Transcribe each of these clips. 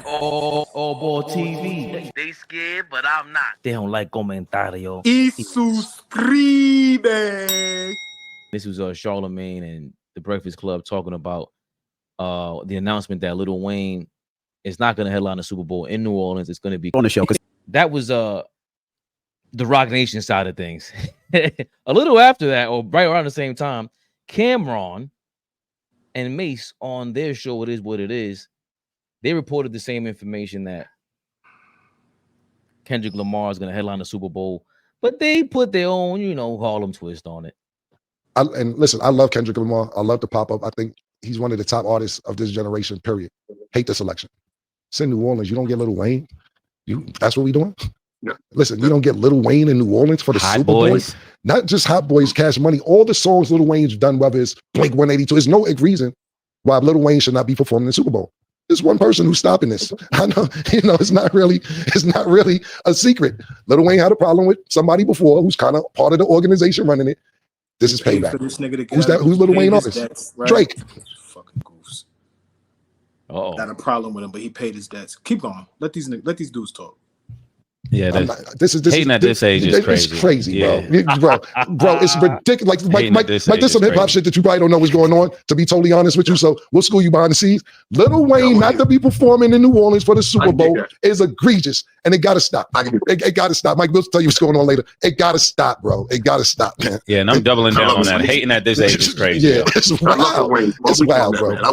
AllBall TV. They scared, but I'm not. They don't like comentario. Y suscribe. This was Charlemagne and the Breakfast Club talking about the announcement that Lil Wayne is not going to headline the Super Bowl in New Orleans. It's going to be On the show. That was the Rock Nation side of things. A little after that, or right around the same time, Cameron and Mase on their show, It Is What It Is, they reported the same information that Kendrick Lamar is going to headline the Super Bowl, but they put their own, Harlem twist on it. And listen, I love Kendrick Lamar. I love the pop up. I think he's one of the top artists of this generation, period. Hate this election. It's in New Orleans. You don't get Lil Wayne. That's what we doing? Yeah. Listen, you don't get Lil Wayne in New Orleans for the Super Bowl. Not just Hot Boys, Cash Money. All the songs Lil Wayne's done, whether it's Blink 182, there's no reason why Lil Wayne should not be performing in the Super Bowl. There's one person who's stopping this. I know, it's not really a secret. Lil Wayne had a problem with somebody before who's kind of part of the organization running it. This is payback. For this nigga to get who's Lil Wayne artist? Debts, right? Drake. Fucking goofs. Got a problem with him, but he paid his debts. Keep going. Let these dudes talk. Yeah, this is hating at this age is crazy. It's crazy, bro. Bro, it's ridiculous. Like there's some hip hop shit that you probably don't know what's going on, to be totally honest with you. So we'll school you behind the scenes. Lil Wayne not to be performing in New Orleans for the Super Bowl is egregious, and it gotta stop. It gotta stop. Mike, we'll tell you what's going on later. It gotta stop, bro. It gotta stop, man. Yeah, and I'm doubling down on that. Hating at this age is crazy. Yeah, it's wild. It's wild, bro. I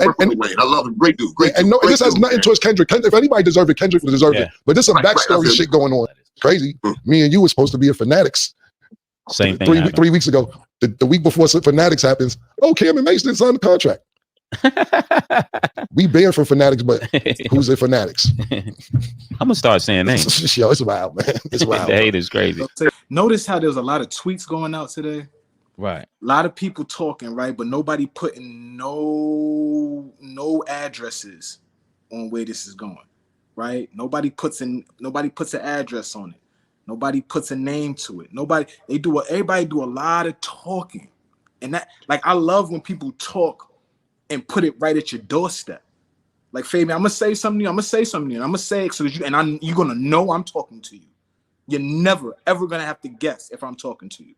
love him. Great dude. Great. And no, this has nothing towards Kendrick. If anybody deserves it, Kendrick deserves it. But there's some backstory shit going on. Crazy. Me and you were supposed to be at Fanatics. Same thing. 3 weeks ago. The week before Fanatics happens. Oh, Cam and Mase didn't sign the contract. We banned from Fanatics, but who's at Fanatics? I'm gonna start saying names. Yo, it's wild, man. It's wild. The hate is crazy. Notice how there's a lot of tweets going out today. Right. A lot of people talking, right? But nobody putting no addresses on where this is going. Right? Nobody puts an address on it. Nobody puts a name to it. Everybody do a lot of talking. And that, like, I love when people talk and put it right at your doorstep. Like, Fabian, I'm gonna say something to you. I'm gonna say it so that you're gonna know I'm talking to you. You're never ever gonna have to guess if I'm talking to you.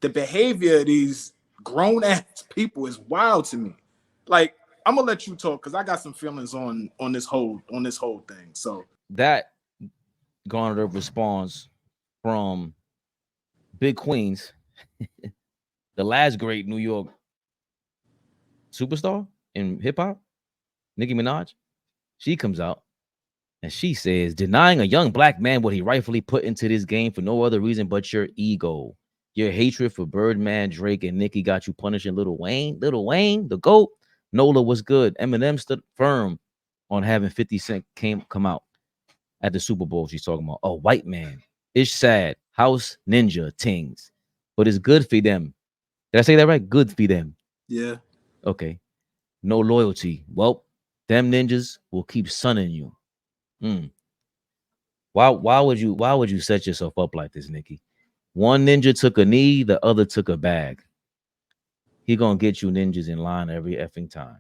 The behavior of these grown ass people is wild to me. Like, I'm gonna let you talk because I got some feelings on this whole thing. So that garnered a response from Big Queens, the last great New York superstar in hip hop, Nicki Minaj. She comes out and she says, denying a young black man what he rightfully put into this game for no other reason but your ego. Your hatred for Birdman, Drake, and Nicki got you punishing Lil Wayne. Lil Wayne, the GOAT. Nola was good. Eminem stood firm on having 50 Cent come out at the Super Bowl. She's talking about a white man. It's sad. House ninja tings. But it's good for them. Did I say that right? Good for them. Yeah. Okay. No loyalty. Well, them ninjas will keep sunning you. Why would you set yourself up like this, Nicki? One ninja took a knee, the other took a bag. He gonna get you ninjas in line every effing time.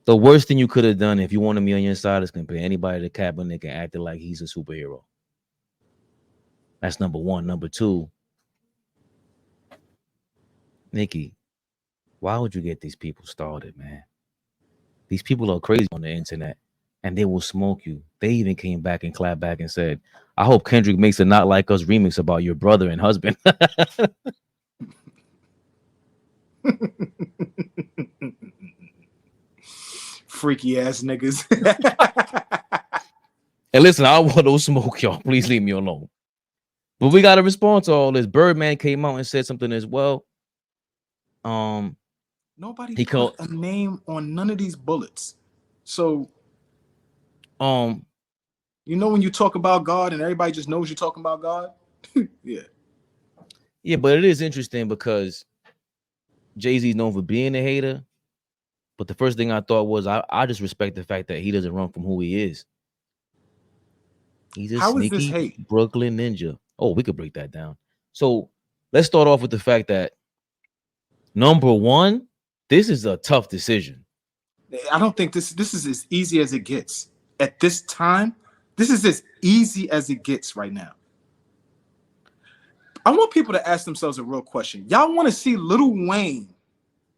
The worst thing you could have done if you wanted me on your side is compare anybody to Kaepernick and acted like he's a superhero. That's number one. Number two, Nicki, why would you get these people started, man? These people are crazy on the internet and they will smoke you. They even came back and clapped back and said, I hope Kendrick makes a Not Like Us remix about your brother and husband. Freaky ass niggas. And listen, I don't want no smoke, y'all. Please leave me alone. But we got to respond to all this. Birdman came out and said something as well. Nobody put a name on none of these bullets. So, when you talk about God and everybody just knows you're talking about God. Yeah, but it is interesting because Jay-Z's known for being a hater, but the first thing I thought was I just respect the fact that he doesn't run from who he is. He's a sneaky Brooklyn ninja. Oh, we could break that down. So let's start off with the fact that number one, This is a tough decision. I don't think this is as easy as it gets. At this time, this is as easy as it gets right now. I want people to ask themselves a real question. Y'all want to see Lil Wayne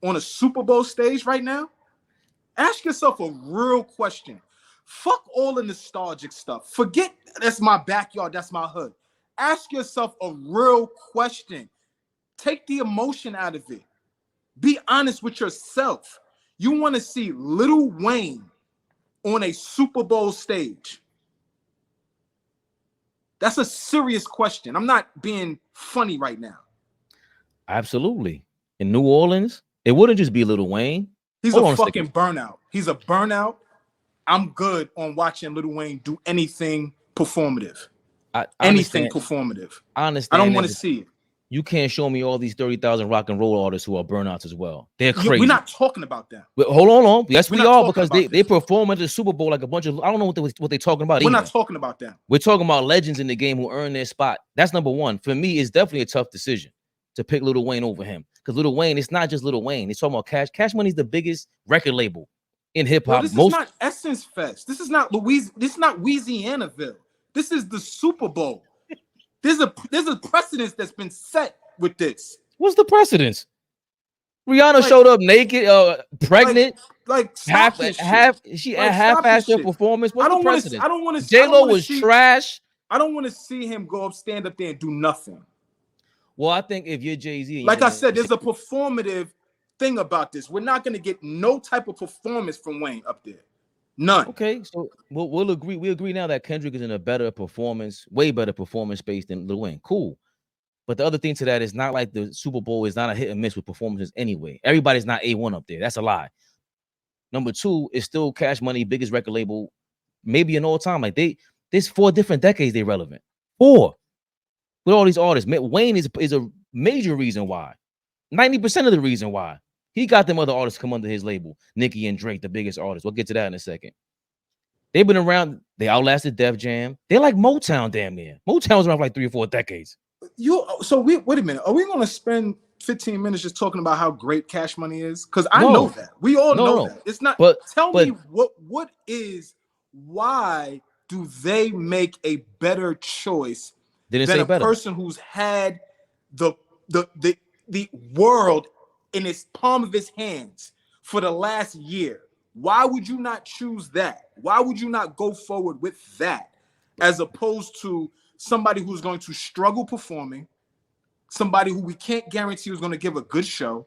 on a Super Bowl stage right now? Ask yourself a real question. Fuck all the nostalgic stuff. Forget that's my backyard, that's my hood. Ask yourself a real question. Take the emotion out of it. Be honest with yourself. You want to see Lil Wayne on a Super Bowl stage? That's a serious question. I'm not being funny right now. Absolutely. In New Orleans, it wouldn't just be Lil Wayne. He's a fucking burnout. He's a burnout. I'm good on watching Lil Wayne do anything performative. Anything performative. I understand. I don't want to see it. You can't show me all these 30,000 rock and roll artists who are burnouts as well. They're crazy. We're not talking about them. But hold on. Yes, we are, because they perform at the Super Bowl like a bunch of, I don't know what they're talking about. We're not talking about them. We're talking about legends in the game who earn their spot. That's number one. For me, it's definitely a tough decision to pick Lil Wayne over him. Because Lil Wayne, it's not just Lil Wayne. It's talking about Cash. Cash Money's the biggest record label in hip hop. This is not Essence Fest. This is not Louisianaville. This is the Super Bowl. There's a precedence that's been set with this. What's the precedence? Rihanna showed up naked, pregnant, half-assed her performance. What's the precedence? I don't want to. J-Lo was trash. I don't want to see him go up, stand up there, and do nothing. Well, I think if you're Jay-Z, like I said, there's a performative thing about this. We're not going to get no type of performance from Wayne up there. None. Okay, so we'll agree. We agree now that Kendrick is in a better performance, way better performance space than Lil Wayne. Cool. But the other thing to that is not like the Super Bowl is not a hit and miss with performances anyway. Everybody's not A1 up there. That's a lie. Number two, is still Cash Money, biggest record label, maybe in all time. Like there's 4 different decades they're relevant. 4. With all these artists. Wayne is a major reason why. 90% of the reason why. He got them other artists come under his label. Nicki and Drake, the biggest artists. We'll get to that in a second. They've been around. They outlasted Def Jam. They're like Motown damn near. Motown was around for like 3 or 4 decades. Wait a minute. Are we going to spend 15 minutes just talking about how great Cash Money is? Because I know that. We all know that. It's not. But tell me why do they make a better choice than a person who's had the world in its palm of his hands for the last year? Why would you not choose that? Why would you not go forward with that as opposed to somebody who's going to struggle performing, somebody who we can't guarantee is going to give a good show?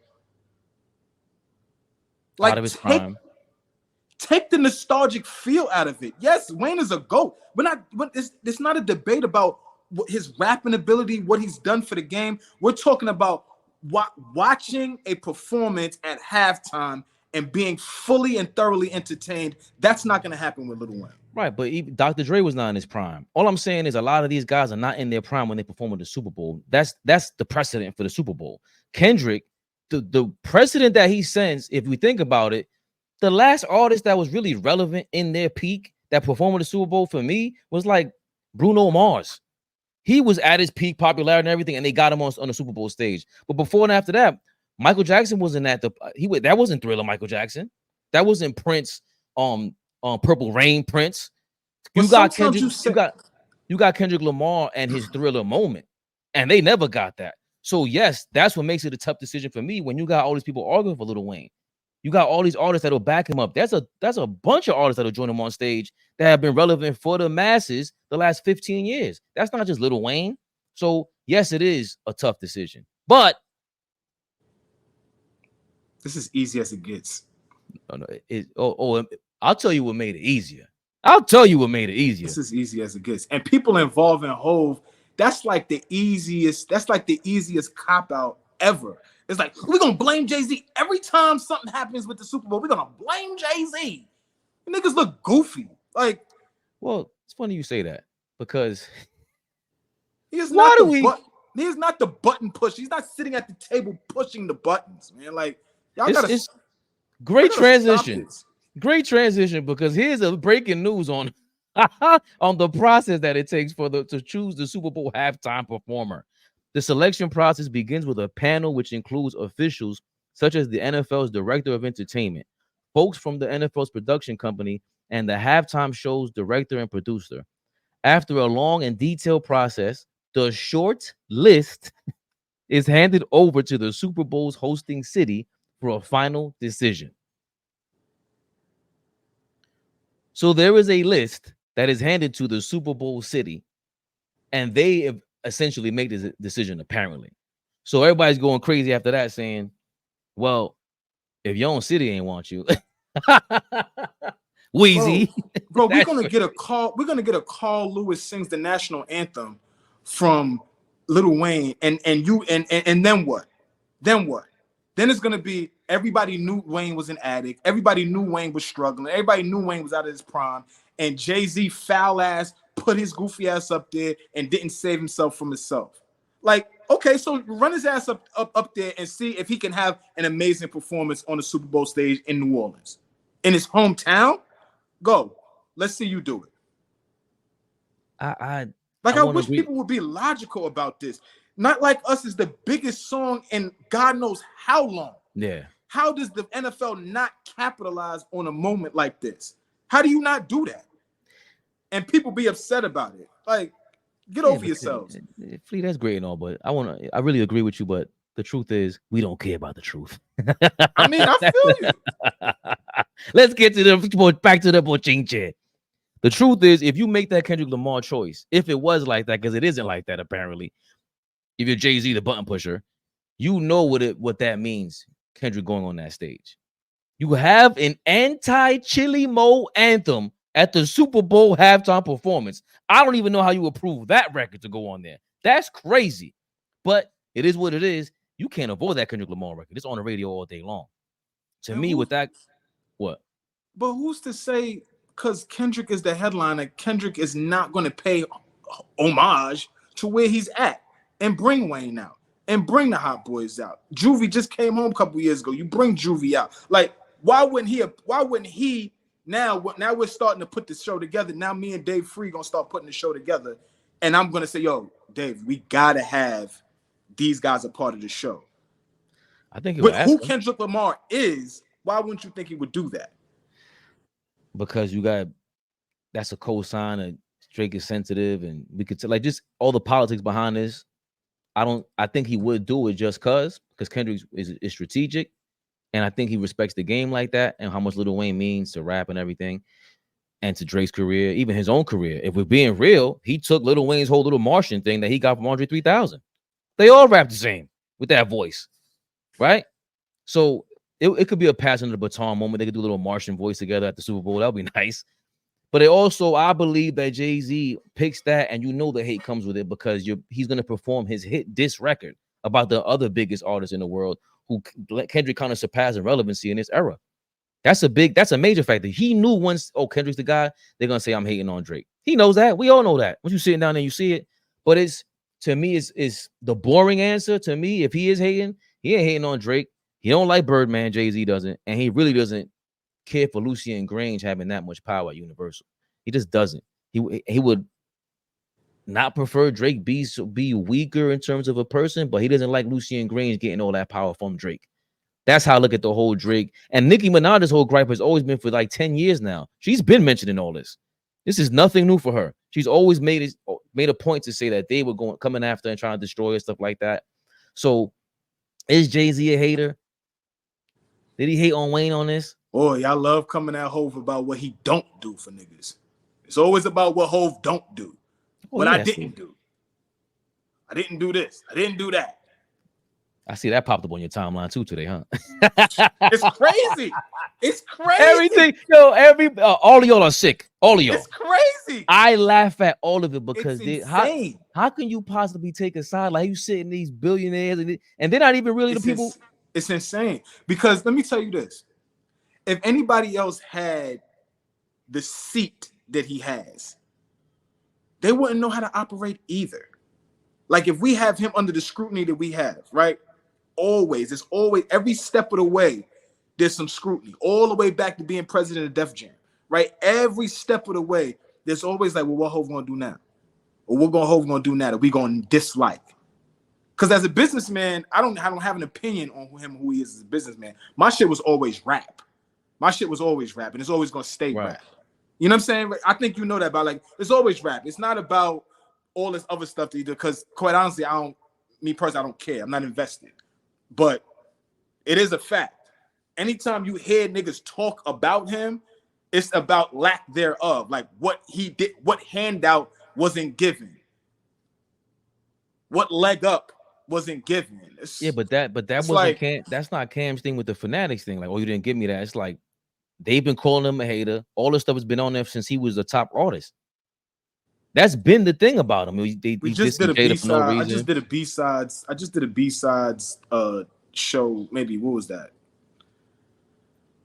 Like, out of his prime. Take the nostalgic feel out of it. Yes, Wayne is a GOAT. It's not a debate about his rapping ability, what he's done for the game. We're talking about watching a performance at halftime and being fully and thoroughly entertained. That's not going to happen with Lil Wayne. Right, but even Dr. Dre was not in his prime. All I'm saying is a lot of these guys are not in their prime when they perform at the Super Bowl. That's the precedent for the Super Bowl. Kendrick, the precedent that he sends, if we think about it, the last artist that was really relevant in their peak that performed at the Super Bowl for me was like Bruno Mars. He was at his peak popularity and everything, and they got him on the Super Bowl stage. But before and after that, Michael Jackson wasn't at that wasn't Thriller Michael Jackson. That wasn't Prince. Purple Rain Prince. You got Kendrick Lamar and his Thriller moment, and they never got that. So yes, that's what makes it a tough decision for me when you got all these people arguing for Lil Wayne. You got all these artists that'll back him up. That's a bunch of artists that'll join him on stage that have been relevant for the masses the last 15 years. That's not just Lil Wayne. So yes, it is a tough decision, but this is easy as it gets. I'll tell you what made it easier. This is easy as it gets. And people involved in Hove, that's like the easiest cop out ever. It's like, we're gonna blame Jay-Z. Every time something happens with the Super Bowl, we're gonna blame Jay-Z. Niggas look goofy. Like, well, it's funny you say that because he is not the button push. He's not sitting at the table pushing the buttons, man. Like, y'all gotta. It's great transition. Great transition, because here's a breaking news on on the process that it takes to choose the Super Bowl halftime performer. The selection process begins with a panel which includes officials such as the NFL's director of entertainment, folks from the NFL's production company, and the halftime show's director and producer. After a long and detailed process, the short list is handed over to the Super Bowl's hosting city for a final decision. So there is a list that is handed to the Super Bowl city, and they essentially make this decision, apparently. So everybody's going crazy after that, saying, well, if your own city ain't want you, Wheezy. Bro, we're gonna get a call. We're gonna get a Carl Lewis sings the national anthem from Lil Wayne, and then what? Then what? Then it's gonna be everybody knew Wayne was an addict. Everybody knew Wayne was struggling. Everybody knew Wayne was out of his prime. And Jay-Z foul ass put his goofy ass up there and didn't save himself from himself. Like, okay, so run his ass up there and see if he can have an amazing performance on the Super Bowl stage in New Orleans, in his hometown. Go, let's see you do it. I wish people would be logical about this. Not like Us is the biggest song in God knows how long. Yeah. How does the NFL not capitalize on a moment like this? How do you not do that? And people be upset about it. Like, get over yourselves. Flea, that's great and all, but I really agree with you, but the truth is we don't care about the truth. I mean, I feel you. Let's get to back to the bochinche. The truth is, if you make that Kendrick Lamar choice, if it was like that, because it isn't like that apparently. If you're Jay-Z, the button pusher, you know what that means. Kendrick going on that stage. You have an anti-Chili Mo anthem at the Super Bowl halftime performance. I don't even know how you approve that record to go on there. That's crazy. But it is what it is. You can't avoid that Kendrick Lamar record. It's on the radio all day long. To me, with that, what? But who's to say, because Kendrick is the headliner, Kendrick is not going to pay homage to where he's at and bring Wayne out and bring the Hot Boys out. Juvie just came home a couple years ago. You bring Juvie out. Like, why wouldn't he now we're starting to put the show together. Now me and Dave Free gonna start putting the show together. And I'm gonna say, yo, Dave, we gotta have these guys a part of the show. I think but who Kendrick Lamar is, why wouldn't you think he would do that? Because that's a cosign, and Drake is sensitive, and we could like just all the politics behind this. I think he would do it just because Kendrick is strategic. And I think he respects the game like that and how much Lil Wayne means to rap and everything and to Drake's career, even his own career. If we're being real, he took Lil Wayne's whole little Martian thing that he got from Andre 3000. They all rap the same with that voice, right? So it could be a passing of the baton moment. They could do a little Martian voice together at the Super Bowl. That would be nice. But I believe that Jay-Z picks that, and you know the hate comes with it because he's going to perform his hit diss record about the other biggest artists in the world who Kendrick kind of surpassed in relevancy in this era. That's a major factor. He knew once, Kendrick's the guy, they're going to say I'm hating on Drake. He knows that. We all know that. Once you're sitting down there, you see it. But to me, it's the boring answer. To me, if he is hating, he ain't hating on Drake. He don't like Birdman, Jay-Z doesn't. And he really doesn't care for Lucien Grange having that much power at Universal. He just doesn't. He would not prefer Drake be weaker in terms of a person, but he doesn't like Lucien Grange getting all that power from Drake. That's how I look at the whole Drake. And Nicki Minaj's whole gripe has always been for like 10 years now. She's been mentioning all this. This is nothing new for her. She's always made a point to say that they were coming after and trying to destroy her, stuff like that. So is Jay-Z a hater? Did he hate on Wayne on this? Oh, y'all love coming at Hov about what he don't do for niggas. It's always about what Hov don't do. What I didn't do. I didn't do this. I didn't do that. I see that popped up on your timeline too today, huh? It's crazy. It's crazy. Everything, all of y'all are sick. All of y'all. It's crazy. I laugh at all of it because how can you possibly take a side like you sitting these billionaires and they're not even really the people? It's insane. Because let me tell you this: if anybody else had the seat that he has, they wouldn't know how to operate either. Like if we have him under the scrutiny that we have, right? It's always every step of the way, there's some scrutiny, all the way back to being president of Def Jam, right? Every step of the way, there's always like, well, what Hov gonna do now? Or what Hov gonna do now that we gonna dislike? Because as a businessman, I don't have an opinion on him, who he is as a businessman. My shit was always rap. My shit was always rap, and it's always gonna stay rap. You know what I'm saying? I think you know that about, like, it's always rap. It's not about all this other stuff that you do. Because quite honestly, me personally, I don't care. I'm not invested. But it is a fact. Anytime you hear niggas talk about him, it's about lack thereof. Like what he did, what handout wasn't given, what leg up wasn't given. But that wasn't like, Cam. That's not Cam's thing with the Fanatics thing. Like, oh, you didn't give me that. It's like they've been calling him a hater. All this stuff has been on there since he was a top artist. That's been the thing about him. We just did a B-side. I just did a B-sides. I just did a B-sides show. Maybe what was that?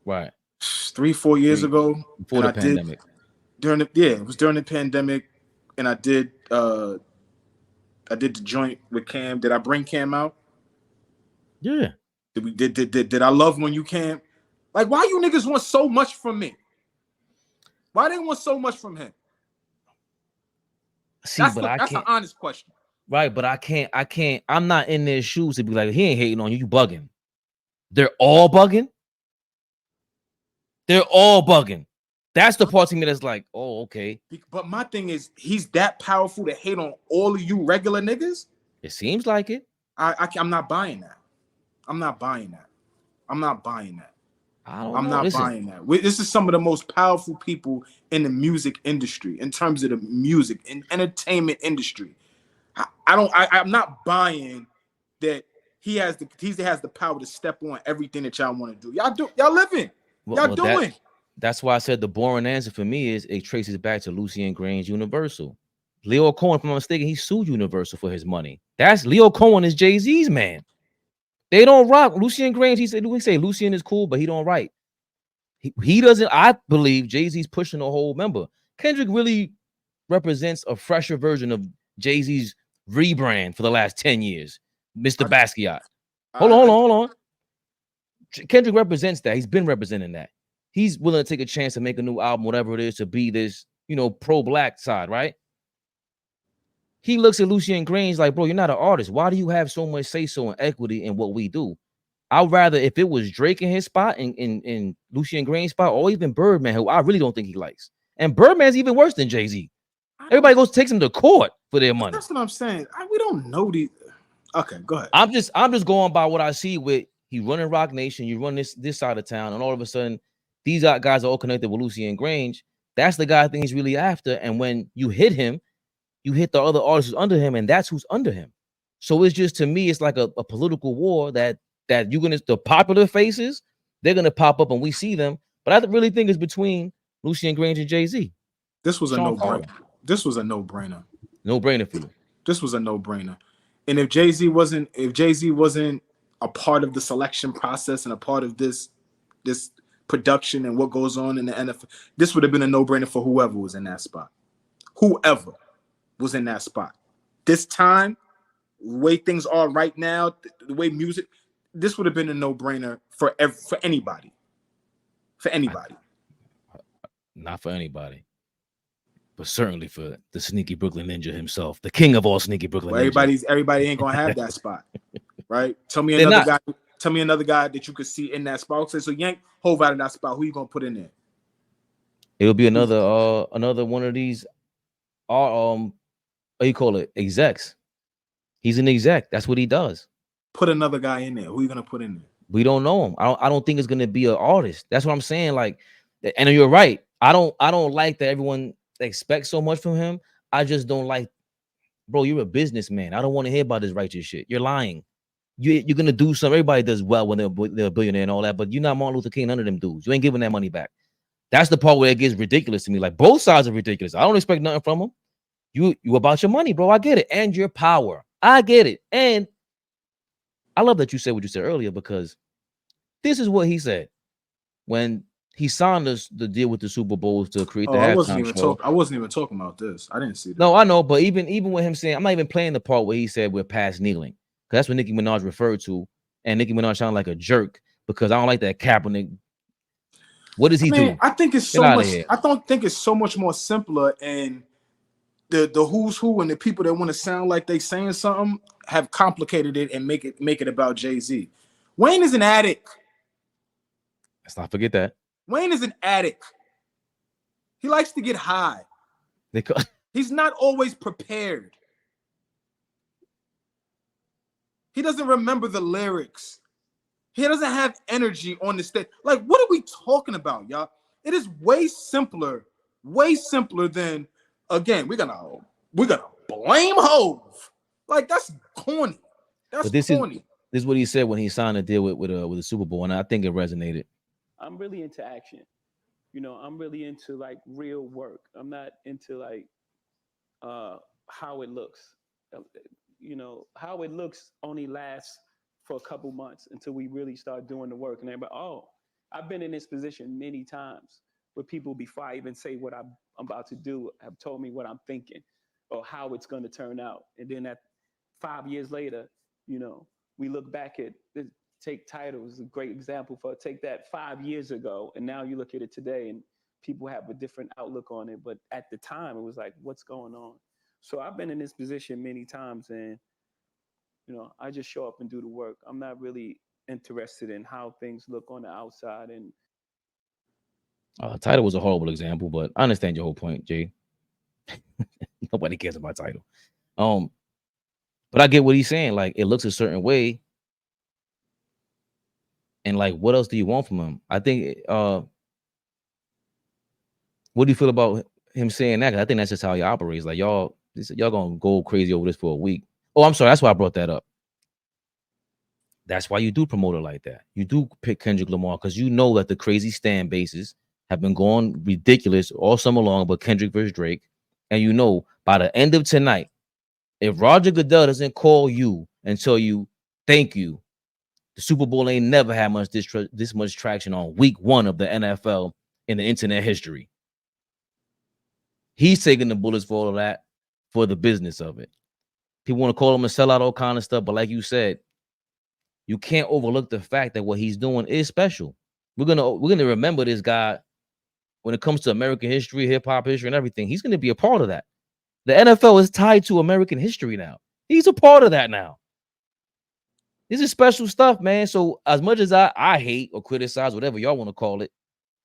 Right. 3-4 years ago. Before the pandemic. It was during the pandemic, and I did the joint with Cam. Did I bring Cam out? Yeah. Did I love when you came? Like, why you niggas want so much from me? Why they want so much from him? See, that's an honest question. Right, but I can't. I'm not in their shoes to be like, he ain't hating on you. You bugging. They're all bugging. They're all bugging. That's the part to me that's like, oh, okay. But my thing is, he's that powerful to hate on all of you regular niggas? It seems like it. I'm not buying that. I'm not buying that. I'm not buying that. Buying that. This is some of the most powerful people in the music industry, in terms of the music and entertainment industry. I'm not buying that he has the power to step on everything that y'all want to do. Y'all living. Y'all doing. That's why I said the boring answer for me is it traces back to Lucien Grange's Universal. Leo Cohen, if I'm not mistaken, he sued Universal for his money. That's Leo Cohen is Jay-Z's man. They don't rock. Lucien Grange, we say Lucien is cool, but he don't write. He doesn't. I believe Jay-Z's pushing the whole member. Kendrick really represents a fresher version of Jay-Z's rebrand for the last 10 years. Mr. Basquiat. Hold on. Kendrick represents that. He's been representing that. He's willing to take a chance to make a new album, whatever it is, to be this, pro-black side, right? He looks at Lucien Grange like, bro, you're not an artist. Why do you have so much say-so and equity in what we do? I'd rather, if it was Drake in his spot, in Lucien Grange's spot, or even Birdman, who I really don't think he likes. And Birdman's even worse than Jay-Z. Everybody takes him to court for their money. That's what I'm saying. We don't know these. Okay, go ahead. I'm just going by what I see with he running Rock Nation, you run this side of town, and all of a sudden, these guys are all connected with Lucien Grange. That's the guy I think he's really after. And when you hit him, you hit the other artists who's under him, and that's who's under him. So it's just, to me, it's like a political war that you're gonna, the popular faces, they're gonna pop up and we see them. But I really think it's between Lucien Grange and Jay-Z. This was a no-brainer. This was a no-brainer. No-brainer for you. This was a no-brainer. And if Jay-Z wasn't a part of the selection process and a part of this production and what goes on in the NFL, this would have been a no-brainer for whoever was in that spot. Whoever was in that spot. This time, the way things are right now, the way music, this would have been a no-brainer for anybody. For anybody. Not for anybody. But certainly for the sneaky Brooklyn Ninja himself, the king of all sneaky Brooklyn Ninja. Everybody ain't gonna have that spot. Right? Tell me another guy that you could see in that spot. So yank Hov out of that spot. Who you gonna put in there? It'll be another one of these what do you call it? Execs. He's an exec. That's what he does. Put another guy in there. Who are you gonna put in there? We don't know him. I don't think it's gonna be an artist. That's what I'm saying. Like, and you're right. I don't like that everyone expects so much from him. I just don't like, bro, you're a businessman. I don't want to hear about this righteous shit. You're lying. You're gonna do something. Everybody does well when they're a billionaire and all that, but you're not Martin Luther King, none of them dudes. You ain't giving that money back. That's the part where it gets ridiculous to me. Like, both sides are ridiculous. I don't expect nothing from them. You about your money, bro. I get it. And your power. I get it. And I love that you said what you said earlier, because this is what he said when he signed the deal with the Super Bowls to create the halftime show. I wasn't even talking about this. I didn't see that. No, I know, but even with him saying, I'm not even playing the part where he said we're past kneeling, because that's what Nicki Minaj referred to, and Nicki Minaj sounded like a jerk because I don't like that Kaepernick. What does he do? I think it's so much. I don't think it's so much more simpler, and the who's who and the people that want to sound like they saying something have complicated it and make it about Jay-Z. Wayne is an addict. Let's not forget that. Wayne is an addict. He likes to get high. He's not always prepared. He doesn't remember the lyrics. He doesn't have energy on the stage. Like, what are we talking about, y'all? It is way simpler than, again, we're gonna blame Hove. Like, that's corny. That's corny. This is what he said when he signed a deal with the Super Bowl, and I think it resonated. I'm really into action. You know, I'm really into like real work. I'm not into like how it looks. You know, how it looks only lasts for a couple months until we really start doing the work. And everybody, oh, I've been in this position many times where people, before I even say what I'm about to do, have told me what I'm thinking or how it's going to turn out. And then at 5 years later, you know, we look back at take Tidal is a great example for take that 5 years ago. And now you look at it today and people have a different outlook on it. But at the time, it was like, what's going on? So I've been in this position many times, and you know, I just show up and do the work. I'm not really interested in how things look on the outside. And Tidal was a horrible example, but I understand your whole point, Jay. Nobody cares about Tidal. But I get what he's saying. Like, it looks a certain way, and like, what else do you want from him? I think. What do you feel about him saying that? 'Cause I think that's just how he operates. Like, y'all gonna go crazy over this for a week. Oh, I'm sorry. That's why I brought that up. That's why you do promote it like that. You do pick Kendrick Lamar because you know that the crazy stand bases have been going ridiculous all summer long, but Kendrick versus Drake. And you know, by the end of tonight, if Roger Goodell doesn't call you and tell you thank you, the Super Bowl ain't never had this much traction on week 1 of the NFL in the internet history. He's taking the bullets for all of that for the business of it. People want to call him a sellout, all kind of stuff, but like you said, you can't overlook the fact that what he's doing is special. We're gonna remember this guy when it comes to American history, hip hop history, and everything. He's gonna be a part of that. The NFL is tied to American history now. He's a part of that now. This is special stuff, man. So as much as I hate or criticize, whatever y'all want to call it,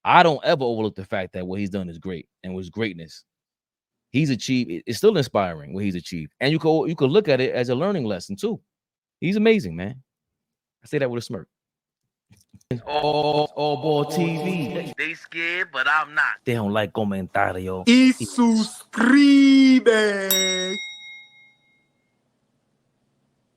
I don't ever overlook the fact that what he's done is great and was greatness. He's achieved. It's still inspiring what he's achieved, and you could look at it as a learning lesson too. He's amazing, man. I say that with a smirk. AllBall TV. They scared, but I'm not. They don't like comentario. Y suscribe.